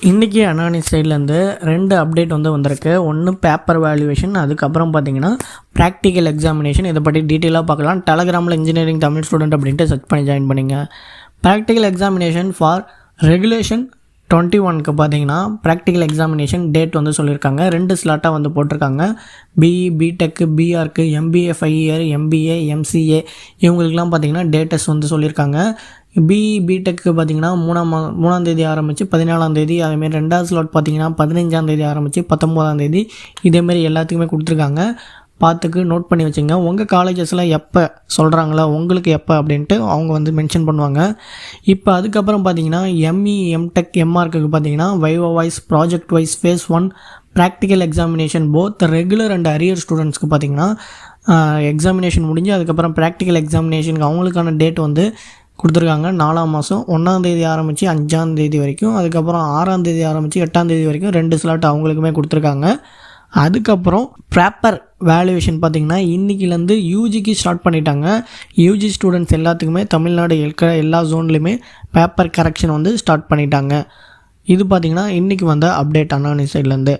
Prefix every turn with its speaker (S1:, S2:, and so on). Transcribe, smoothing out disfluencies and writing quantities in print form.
S1: இன்றைக்கி அனானி சைட்லேருந்து 2 அப்டேட் வந்திருக்கு. ஒன்று பேப்பர் வேல்யூவேஷன், அதுக்கப்புறம் பார்த்தீங்கன்னா ப்ராக்டிக்கல் எக்ஸாமினேஷன். இதை பற்றி டீட்டெயிலாக பார்க்கலாம். டெலகிராமில் இன்ஜினியரிங் தமிழ் ஸ்டூடெண்ட் அப்படின்ட்டு சர்ச் பண்ணி ஜாயின் பண்ணிங்க. ப்ராக்டிக்கல் எக்ஸாமினேஷன் ஃபார் ரெகுலேஷன் 21க்கு பார்த்தீங்கன்னா ப்ராக்டிக்கல் எக்ஸாமினேஷன் டேட் சொல்லியிருக்காங்க. 2 ஸ்லாட்டாக போட்டிருக்காங்க. பிஇ, பிடெக்கு, பிஆர்க்கு, எம்பிஏ 5 இயர், எம்பிஏ, எம்சிஏ இவங்களுக்குலாம் பார்த்தீங்கன்னா டேட்டஸ் சொல்லியிருக்காங்க. பிஇ, பிடெக்கு பார்த்தீங்கன்னா 3ஆம் தேதி ஆரம்பித்து 14ஆம் தேதி, அதேமாரி 2வது ஸ்லாட் பார்த்தீங்கன்னா 15ஆம் தேதி ஆரம்பித்து 19ஆம் தேதி, இதேமாரி எல்லாத்துக்குமே கொடுத்துருக்காங்க. பார்த்துக்கு நோட் பண்ணி வச்சுங்க. உங்கள் காலேஜஸில் எப்போ சொல்கிறாங்களா, உங்களுக்கு எப்போ அப்படின்ட்டு அவங்க மென்ஷன் பண்ணுவாங்க. இப்போ அதுக்கப்புறம் பார்த்தீங்கன்னா எம்இ, எம்டெக், எம்ஆர்க்கு பார்த்தீங்கன்னா viva wise, project wise, phase 1 practical examination both regular and arrear ஸ்டூடெண்ட்ஸ்க்கு பார்த்தீங்கன்னா எக்ஸாமினேஷன் முடிஞ்சு அதுக்கப்புறம் ப்ராக்டிக்கல் எக்ஸாமினேஷனுக்கு அவங்களுக்கான டேட் கொடுத்துருக்காங்க. 4ஆம் மாதம் 1ஆம் தேதி ஆரம்பித்து 5ஆம் தேதி வரைக்கும், அதுக்கப்புறம் 6ஆம் தேதி ஆரம்பித்து 8ஆம் தேதி வரைக்கும் 2 ஸ்லாட் அவங்களுக்குமே கொடுத்துருக்காங்க. அதுக்கப்புறம் பேப்பர் வேல்யூவேஷன் பார்த்திங்கன்னா இன்றைக்கிலேருந்து யூஜிக்கு ஸ்டார்ட் பண்ணிட்டாங்க. யூஜி ஸ்டூடெண்ட்ஸ் எல்லாத்துக்குமே தமிழ்நாடு இருக்கிற எல்லா ஜோன்லேயுமே பேப்பர் கரெக்ஷன் ஸ்டார்ட் பண்ணிட்டாங்க. இது பார்த்திங்கன்னா இன்றைக்கி வந்த அப்டேட் அனானி சைட்லேருந்து.